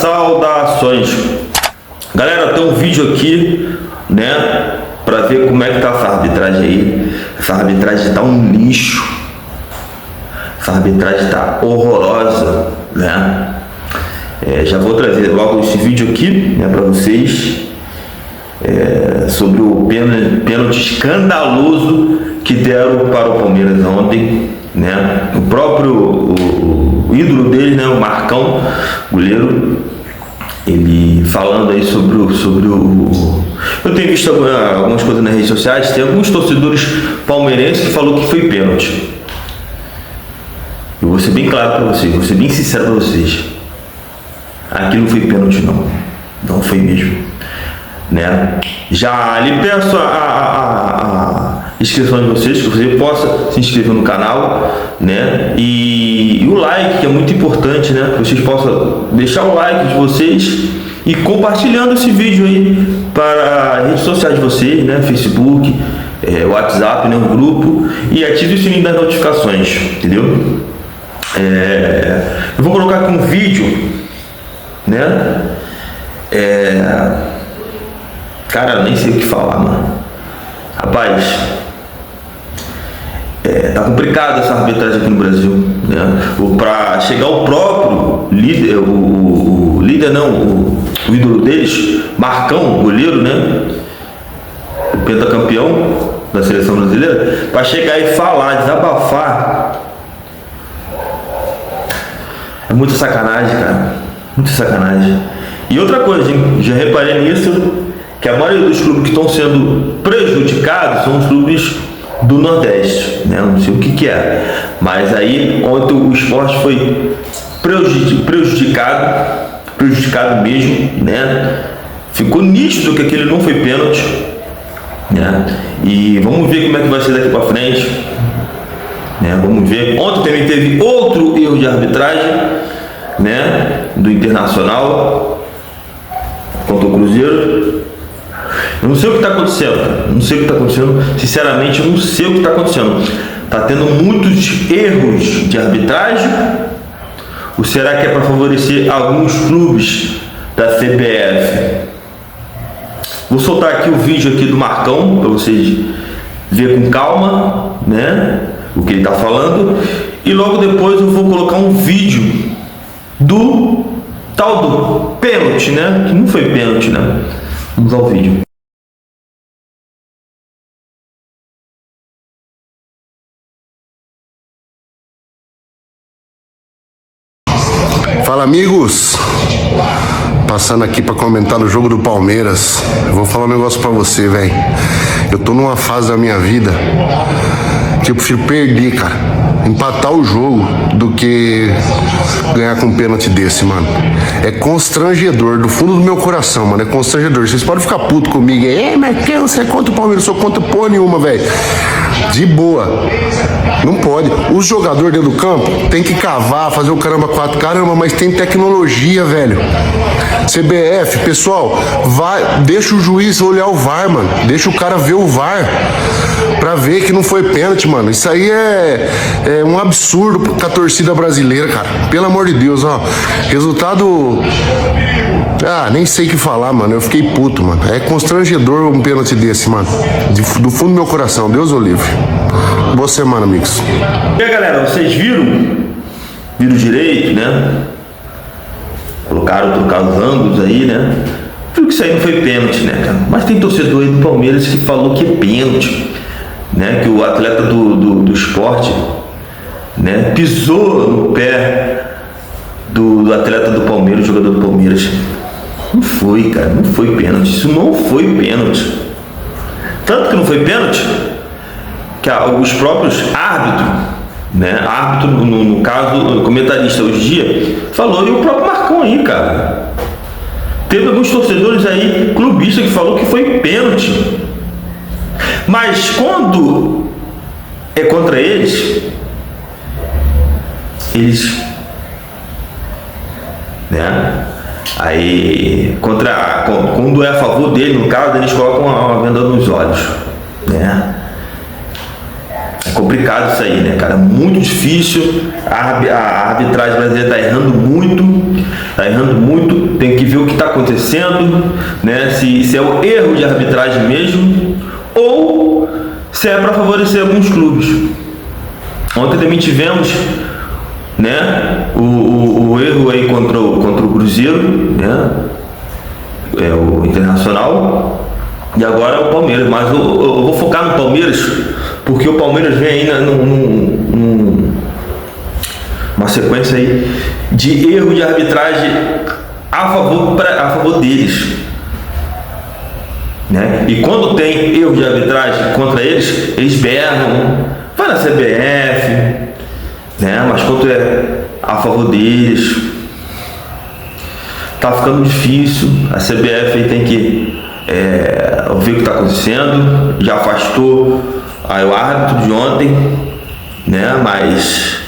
saudações. Galera, tem um vídeo aqui, né, pra ver como é que tá essa arbitragem aí. Essa arbitragem tá um lixo. Essa arbitragem tá horrorosa, né? Já vou trazer logo esse vídeo aqui, né, pra vocês, sobre o pênalti escandaloso que deram para o Palmeiras ontem, né? O próprio o ídolo dele, né, o Marcão, goleiro, ele falando aí sobre o eu tenho visto algumas coisas nas redes sociais, tem alguns torcedores palmeirenses que falou que foi pênalti. Eu vou ser bem claro para vocês, vou ser bem sincero para vocês. Aqui não foi pênalti, não foi mesmo, né? Já lhe peço a inscrição de vocês, que você possa se inscrever no canal, né? E o like, que é muito importante, né? Que vocês possam deixar o like de vocês e compartilhando esse vídeo aí para as redes sociais de vocês, né? Facebook, WhatsApp, né? O grupo, e ative o sininho das notificações, entendeu? Eu vou colocar aqui um vídeo, né? Cara, eu nem sei o que falar, mano. Rapaz, tá complicado essa arbitragem aqui no Brasil, né? Pra chegar o próprio líder, o líder não, o ídolo deles, Marcão, goleiro, né? O pentacampeão da seleção brasileira, pra chegar e falar, desabafar. É muita sacanagem, cara. Muita sacanagem. E outra coisa, hein? Já reparei nisso, que a maioria dos clubes que estão sendo prejudicados são os clubes do Nordeste, né? Não sei o que é. Mas aí, ontem o esporte foi prejudicado mesmo, né? Ficou nítido que aquele não foi pênalti, né? E vamos ver como é que vai ser daqui para frente, né? Vamos ver. Ontem também teve outro erro de arbitragem, né? Do Internacional contra o Cruzeiro. Eu não sei o que está acontecendo, cara. Não sei o que está acontecendo. Sinceramente, eu não sei o que está acontecendo. Está tendo muitos erros de arbitragem. Ou será que é para favorecer alguns clubes da CBF? Vou soltar aqui o vídeo aqui do Marcão para vocês verem com calma, né, o que ele está falando. E logo depois eu vou colocar um vídeo do tal do pênalti, né? Que não foi pênalti, né? Vamos ao vídeo. Fala, amigos, passando aqui para comentar no jogo do Palmeiras. Eu vou falar um negócio para você, velho. Eu tô numa fase da minha vida que eu prefiro perder, cara, empatar o jogo, do que ganhar com um pênalti desse, mano. É constrangedor, do fundo do meu coração, mano, é constrangedor. Vocês podem ficar puto comigo aí, mas quem você é contra o Palmeiras? Eu sou contra porra nenhuma, velho. De boa. Não pode. Os jogadores dentro do campo tem que cavar, fazer o caramba 4. Caramba, mas tem tecnologia, velho. CBF, pessoal, deixa o juiz olhar o VAR, mano. Deixa o cara ver o VAR pra ver que não foi pênalti, mano. Isso aí é um absurdo com a torcida brasileira, cara. Pelo amor de Deus, ó. Resultado... nem sei o que falar, mano. Eu fiquei puto, mano. É constrangedor um pênalti desse, mano. Do fundo do meu coração. Deus o livre. Boa semana, amigos. E aí, galera, vocês viram? Viram direito, né? Trocaram os ângulos aí, né? Viu que isso aí não foi pênalti, né, cara? Mas tem torcedor aí do Palmeiras que falou que é pênalti, né? Que o atleta do esporte, né, pisou no pé do atleta do Palmeiras, jogador do Palmeiras. Não foi, cara, não foi pênalti. Isso não foi pênalti. Tanto que não foi pênalti que os próprios árbitros, né? Árbitro, no caso, o comentarista hoje em dia, falou, e o próprio Marcão aí, cara. Teve alguns torcedores aí, clubistas, que falou que foi pênalti. Mas quando é contra eles, né? Aí, quando é a favor dele, no caso, eles colocam uma venda nos olhos, né? É complicado isso aí, né, cara? Muito difícil. A arbitragem brasileira tá errando muito. Tá errando muito, tem que ver o que está acontecendo, né? Se é o erro de arbitragem mesmo, ou se é para favorecer alguns clubes. Ontem também tivemos, né, o erro aí contra o Cruzeiro, né? O Internacional, e agora o Palmeiras. Mas eu vou focar no Palmeiras, porque o Palmeiras vem ainda uma sequência aí de erro de arbitragem a favor deles, né? E quando tem erro de arbitragem contra eles, eles berram, vai na CBF, né? Mas quando é a favor deles, tá ficando difícil. A CBF aí tem que ver o que está acontecendo. Já afastou aí o árbitro de ontem, né? Mas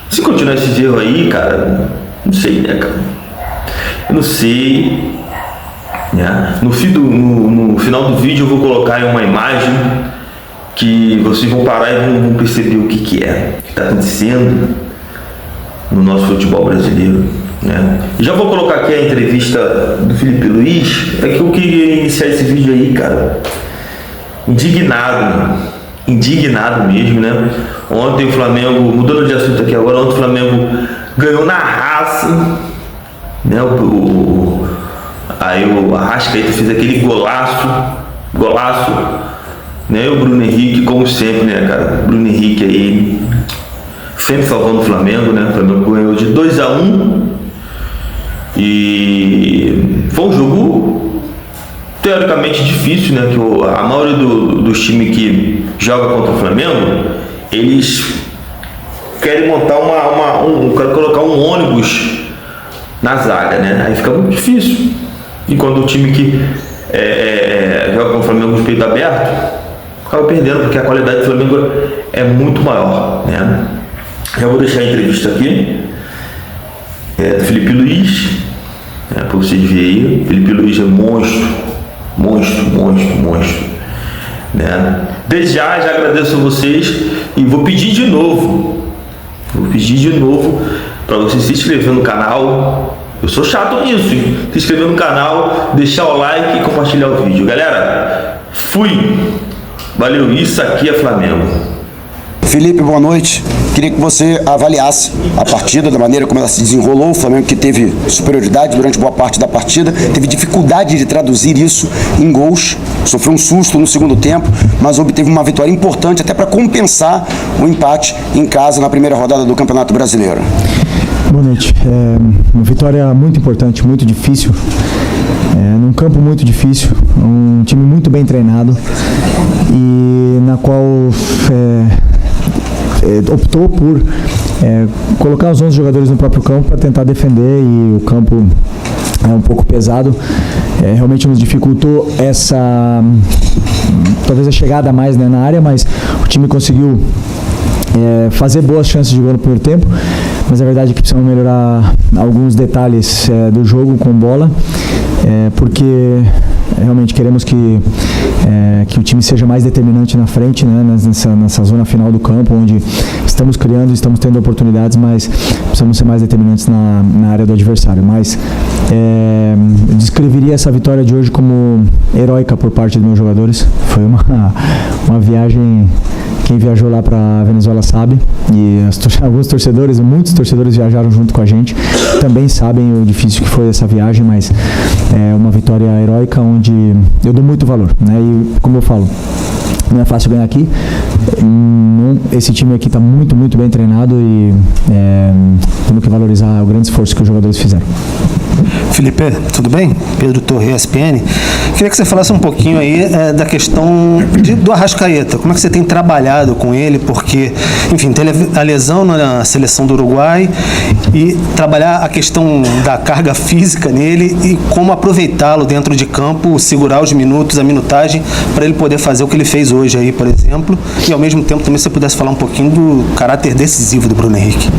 se continuar esse erro aí, cara, não sei, né, cara? Eu não sei, né? No final do vídeo eu vou colocar aí uma imagem que vocês vão parar e vão perceber o que está acontecendo no nosso futebol brasileiro, né? Já vou colocar aqui a entrevista do Felipe Luiz. É que eu queria iniciar esse vídeo aí, cara, indignado mesmo, né? Ontem o Flamengo, mudando de assunto aqui agora, ontem o Flamengo ganhou na raça, né? Aí o Arrascaeta fez aquele golaço, né? O Bruno Henrique, como sempre, né, cara? O Bruno Henrique aí sempre salvando o Flamengo, né? O Flamengo ganhou de 2-1 e foi um jogo teoricamente difícil, né? Que a maioria dos times que joga contra o Flamengo, eles querem montar querem colocar um ônibus na zaga, né? Aí fica muito difícil. E quando o time que joga com o Flamengo de peito aberto, acaba perdendo, porque a qualidade do Flamengo é muito maior, né? Já vou deixar a entrevista aqui do Felipe Luiz, para vocês verem aí. Felipe Luiz é monstro, né? Desde já agradeço a vocês e vou pedir de novo para você se inscrever no canal. Eu sou chato nisso, hein? Se inscrever no canal, deixar o like e compartilhar o vídeo. Galera, fui! Valeu, isso aqui é Flamengo. Felipe, boa noite. Queria que você avaliasse a partida, da maneira como ela se desenrolou. O Flamengo, que teve superioridade durante boa parte da partida, teve dificuldade de traduzir isso em gols, sofreu um susto no segundo tempo, mas obteve uma vitória importante até para compensar o empate em casa na primeira rodada do Campeonato Brasileiro. Boa noite. Uma vitória muito importante, muito difícil, num campo muito difícil, um time muito bem treinado e na qual optou por colocar os 11 jogadores no próprio campo para tentar defender, e o campo é um pouco pesado. Realmente nos dificultou talvez a chegada mais, né, na área, mas o time conseguiu fazer boas chances de gol no primeiro tempo, mas a verdade é que precisamos melhorar alguns detalhes do jogo com bola, porque realmente queremos que o time seja mais determinante na frente, né, nessa zona final do campo, onde estamos criando, estamos tendo oportunidades, mas precisamos ser mais determinantes na área do adversário. Mas eu descreveria essa vitória de hoje como heróica por parte dos meus jogadores. Foi uma viagem. Quem viajou lá para a Venezuela sabe, e alguns torcedores, muitos torcedores viajaram junto com a gente, também sabem o difícil que foi essa viagem, mas é uma vitória heróica onde eu dou muito valor, né? E como eu falo, não é fácil ganhar aqui. Esse time aqui está muito, muito bem treinado e temos que valorizar o grande esforço que os jogadores fizeram. Felipe, tudo bem? Pedro Torre, ESPN. Queria que você falasse um pouquinho aí da questão do Arrascaeta. Como é que você tem trabalhado com ele? Porque, enfim, teve a lesão na seleção do Uruguai, e trabalhar a questão da carga física nele e como aproveitá-lo dentro de campo, segurar os minutos, a minutagem, para ele poder fazer o que ele fez hoje aí, por exemplo. E ao mesmo tempo também, se você pudesse falar um pouquinho do caráter decisivo do Bruno Henrique.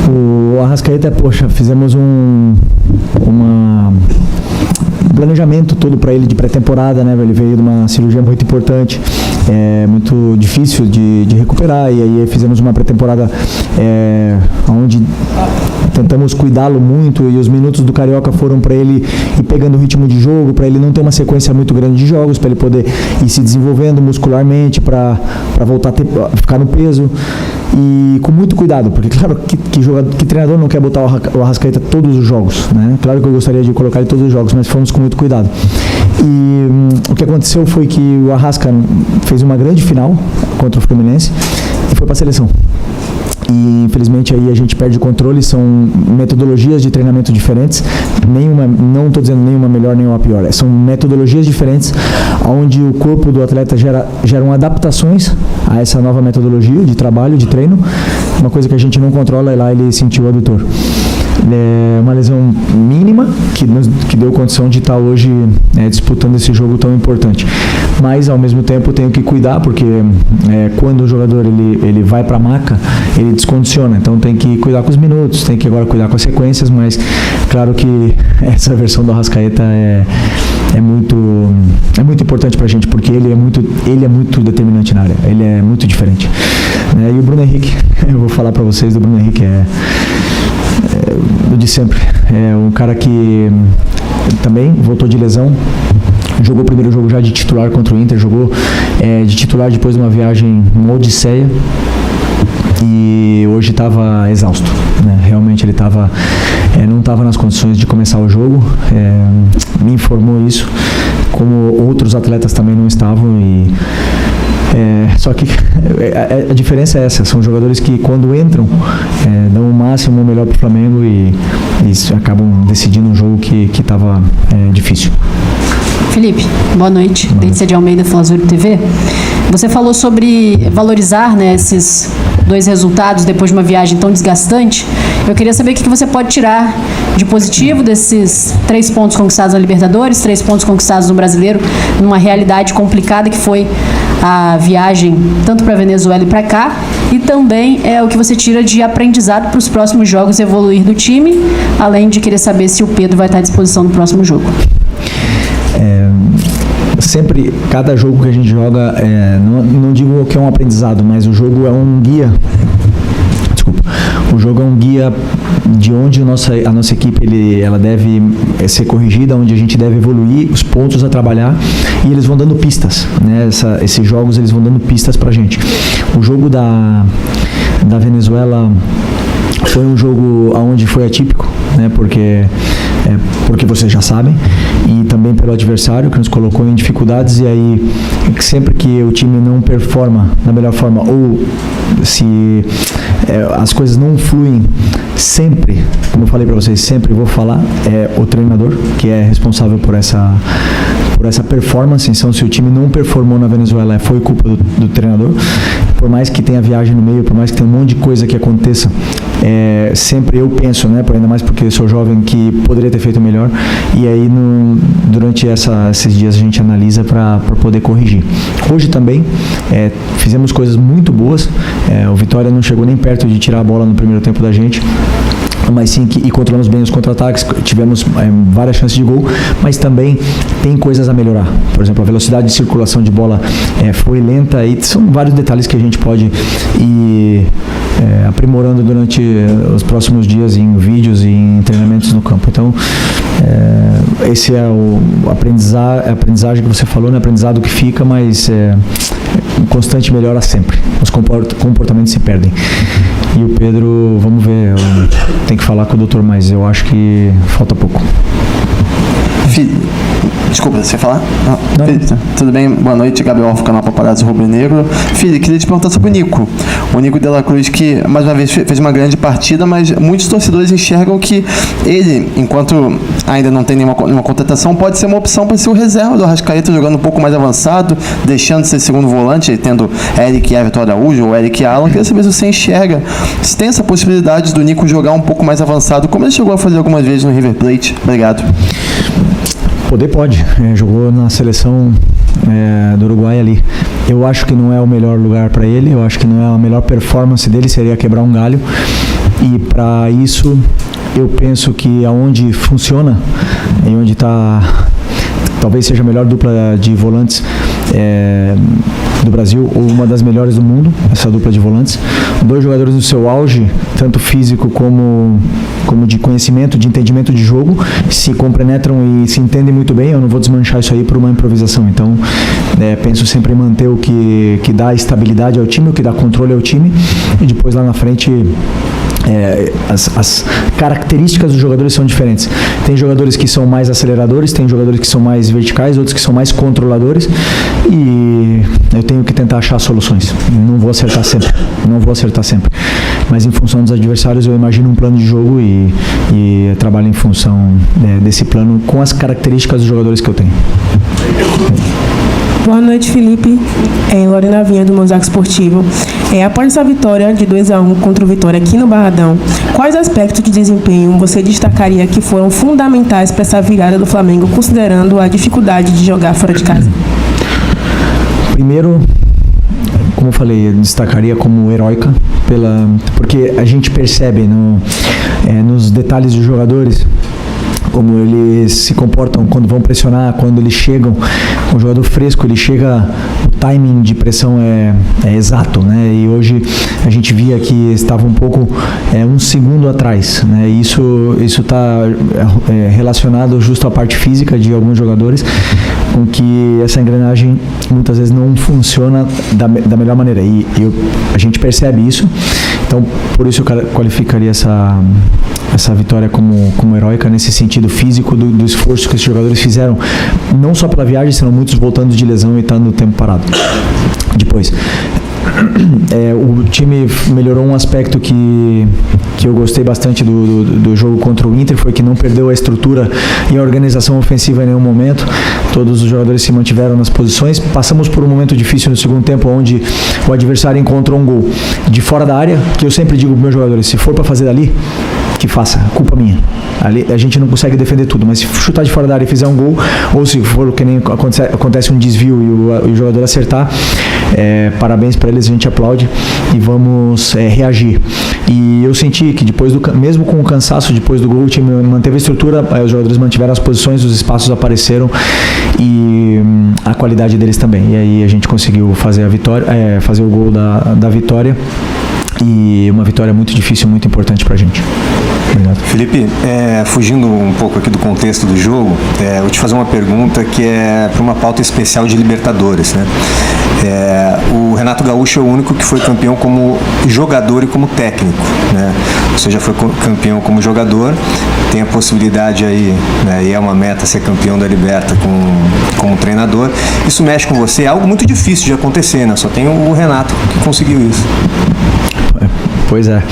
O Arrascaeta, poxa, fizemos um planejamento todo para ele de pré-temporada, né? Ele veio de uma cirurgia muito importante, muito difícil de recuperar, e aí fizemos uma pré-temporada onde tentamos cuidá-lo muito, e os minutos do Carioca foram para ele ir pegando o ritmo de jogo, para ele não ter uma sequência muito grande de jogos, para ele poder ir se desenvolvendo muscularmente, para voltar a ficar no peso, e com muito cuidado, porque claro que treinador não quer botar o Arrascaeta todos os jogos, né? Claro que eu gostaria de colocar ele todos os jogos, mas fomos com muito cuidado. E o que aconteceu foi que o Arrasca fez uma grande final contra o Fluminense e foi para a seleção. E infelizmente aí a gente perde o controle, são metodologias de treinamento diferentes, não estou dizendo nenhuma melhor, nenhuma pior, são metodologias diferentes, onde o corpo do atleta geram adaptações a essa nova metodologia de trabalho, de treino, uma coisa que a gente não controla, e lá ele sentiu o adutor. É uma lesão mínima que deu condição de estar hoje disputando esse jogo tão importante, mas ao mesmo tempo eu tenho que cuidar, porque quando o jogador ele vai para a maca, ele descondiciona, então tem que cuidar com os minutos, tem que agora cuidar com as sequências, mas claro que essa versão do Arrascaeta é muito importante pra gente, porque ele é muito determinante na área, ele é muito diferente. E o Bruno Henrique, eu vou falar pra vocês do Bruno Henrique, de sempre, é um cara que também voltou de lesão, jogou o primeiro jogo já de titular contra o Inter, jogou de titular depois de uma viagem, uma odisseia, e hoje estava exausto, né? Realmente ele não estava nas condições de começar o jogo, me informou isso, como outros atletas também não estavam, só que a diferença é essa, são jogadores que quando entram dão o máximo, o melhor para o Flamengo e acabam decidindo um jogo que estava difícil. Felipe, boa noite. Letícia de Almeida, Fla-Azul TV. Você falou sobre valorizar, né, esses dois resultados depois de uma viagem tão desgastante. Eu queria saber o que você pode tirar de positivo desses 3 pontos conquistados na Libertadores, 3 pontos conquistados no Brasileiro, numa realidade complicada que foi a viagem tanto para a Venezuela e para cá, e também o que você tira de aprendizado para os próximos jogos evoluir do time, além de querer saber se o Pedro vai estar à disposição no próximo jogo. Sempre, cada jogo que a gente joga, não digo que é um aprendizado, mas o jogo é um guia. O jogo é um guia de onde a nossa equipe ela deve ser corrigida, onde a gente deve evoluir, os pontos a trabalhar, e eles vão dando pistas, né? Esses jogos eles vão dando pistas pra gente. O jogo da Venezuela foi um jogo onde foi atípico, né? Porque vocês já sabem, e também pelo adversário que nos colocou em dificuldades, e aí sempre que o time não performa da melhor forma, ou se as coisas não fluem, sempre, como eu falei para vocês, sempre vou falar, o treinador que é responsável por essa performance. Então, se o time não performou na Venezuela, foi culpa do treinador. Por mais que tenha viagem no meio, por mais que tenha um monte de coisa que aconteça, sempre eu penso, né, ainda mais porque eu sou jovem, que poderia ter feito melhor, e aí durante esses dias a gente analisa para poder corrigir. Hoje também fizemos coisas muito boas, o Vitória não chegou nem perto de tirar a bola no primeiro tempo da gente, mas sim e controlamos bem os contra-ataques, tivemos várias chances de gol, mas também tem coisas a melhorar. Por exemplo, a velocidade de circulação de bola foi lenta, e são vários detalhes que a gente pode ir aprimorando durante os próximos dias em vídeos e em treinamentos no campo. Então, esse é a aprendizagem que você falou, né? Aprendizado que fica, mas constante melhora sempre. Os comportamentos se perdem. E o Pedro, vamos ver, tem que falar com o doutor, mas eu acho que falta pouco. Desculpa, você ia falar? Não. Filho, tudo bem? Boa noite, Gabriel, canal Paparazzo Rubro Negro. Filho, queria te perguntar sobre o Nico. O Nico de la Cruz, que mais uma vez fez uma grande partida, mas muitos torcedores enxergam que ele, enquanto ainda não tem nenhuma contratação, pode ser uma opção para ser o reserva do Arrascaeta, jogando um pouco mais avançado, deixando de ser segundo volante, tendo Eric e Everton Araújo ou Eric e Alan. Queria saber se você enxerga, se tem essa possibilidade do Nico jogar um pouco mais avançado, como ele chegou a fazer algumas vezes no River Plate. Obrigado. Pode. Jogou na seleção do Uruguai ali. Eu acho que não é o melhor lugar para ele, eu acho que não é a melhor performance dele, seria quebrar um galho. E para isso, eu penso que aonde funciona, e onde está, talvez seja a melhor dupla de volantes, do Brasil, ou uma das melhores do mundo, essa dupla de volantes. 2 jogadores no seu auge, tanto físico como de conhecimento, de entendimento de jogo, se compenetram e se entendem muito bem. Eu não vou desmanchar isso aí por uma improvisação. Então, penso sempre em manter o que dá estabilidade ao time, o que dá controle ao time, e depois lá na frente as características dos jogadores são diferentes. Tem jogadores que são mais aceleradores, tem jogadores que são mais verticais, outros que são mais controladores, e eu tenho que tentar achar soluções. Não vou acertar sempre, mas em função dos adversários eu imagino um plano de jogo e trabalho em função desse plano com as características dos jogadores que eu tenho. Boa noite, Felipe. Lorena Vinha, do Mosaico Esportivo. Após essa vitória de 2-1 contra o Vitória aqui no Barradão, quais aspectos de desempenho você destacaria que foram fundamentais para essa virada do Flamengo, considerando a dificuldade de jogar fora de casa? Primeiro, como eu falei, eu destacaria como heróica, porque a gente percebe nos detalhes dos jogadores como eles se comportam quando vão pressionar, quando eles chegam. Um jogador fresco, ele chega, o timing de pressão é exato, né? E hoje a gente via que estava um pouco um segundo atrás, né? E isso está relacionado justo à parte física de alguns jogadores, com que essa engrenagem muitas vezes não funciona da melhor maneira. E a gente percebe isso. Então, por isso eu qualificaria essa vitória como heróica nesse sentido físico do esforço que esses jogadores fizeram, não só pela viagem, senão muitos voltando de lesão e estando no tempo parado. Depois, o time melhorou um aspecto que eu gostei bastante do jogo contra o Inter, foi que não perdeu a estrutura e a organização ofensiva em nenhum momento. Todos os jogadores se mantiveram nas posições. Passamos por um momento difícil no segundo tempo, onde o adversário encontrou um gol de fora da área, que eu sempre digo para os meus jogadores, se for para fazer dali, que faça, culpa minha. Ali, a gente não consegue defender tudo, mas se chutar de fora da área e fizer um gol, ou se for que nem acontece um desvio e o jogador acertar, parabéns para eles, a gente aplaude e vamos reagir. E eu senti que depois mesmo com o cansaço, depois do gol, o time manteve a estrutura, os jogadores mantiveram as posições, os espaços apareceram e a qualidade deles também. E aí a gente conseguiu fazer a vitória, fazer o gol da vitória. E uma vitória muito difícil, muito importante pra gente. Obrigado. Felipe, fugindo um pouco aqui do contexto do jogo, vou te fazer uma pergunta que é para uma pauta especial de Libertadores, né? O Renato Gaúcho é o único que foi campeão como jogador e como técnico, né? Você já foi campeão como jogador, tem a possibilidade aí, né, e é uma meta ser campeão da Liberta como treinador. Isso mexe com você, é algo muito difícil de acontecer, né? Só tem o Renato que conseguiu isso. Pois é.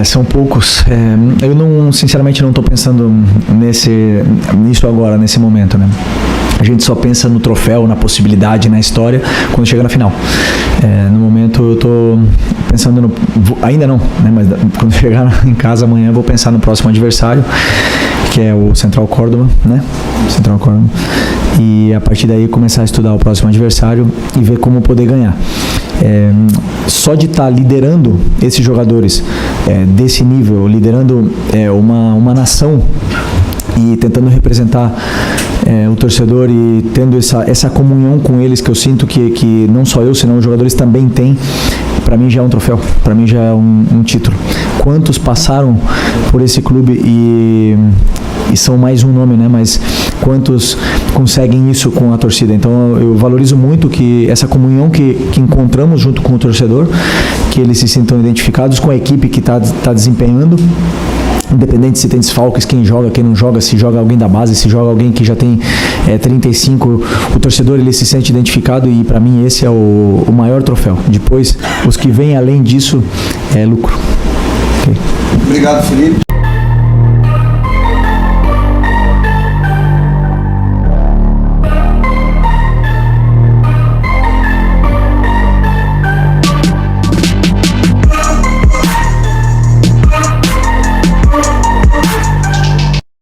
São poucos. Eu sinceramente não estou pensando nisso agora, nesse momento, né? A gente só pensa no troféu, na possibilidade, na história, quando chega na final. No momento eu estou pensando ainda não, né? Mas quando chegar em casa amanhã eu vou pensar no próximo adversário, que é o Central Córdoba, né? Central Córdoba. E a partir daí começar a estudar o próximo adversário e ver como poder ganhar. Só de estar liderando esses jogadores desse nível, liderando uma nação e tentando representar o torcedor e tendo essa comunhão com eles, que eu sinto que não só eu, senão os jogadores também têm, para mim já é um troféu, para mim já é um título. Quantos passaram por esse clube e são mais um nome, né? Mas quantos conseguem isso com a torcida? Então eu valorizo muito que essa comunhão que encontramos junto com o torcedor, que eles se sintam identificados com a equipe que está desempenhando, independente se tem desfalques, quem joga, quem não joga, se joga alguém da base, se joga alguém que já tem 35, o torcedor ele se sente identificado e para mim esse é o maior troféu. Depois, os que vêm além disso é lucro. Okay. Obrigado, Felipe.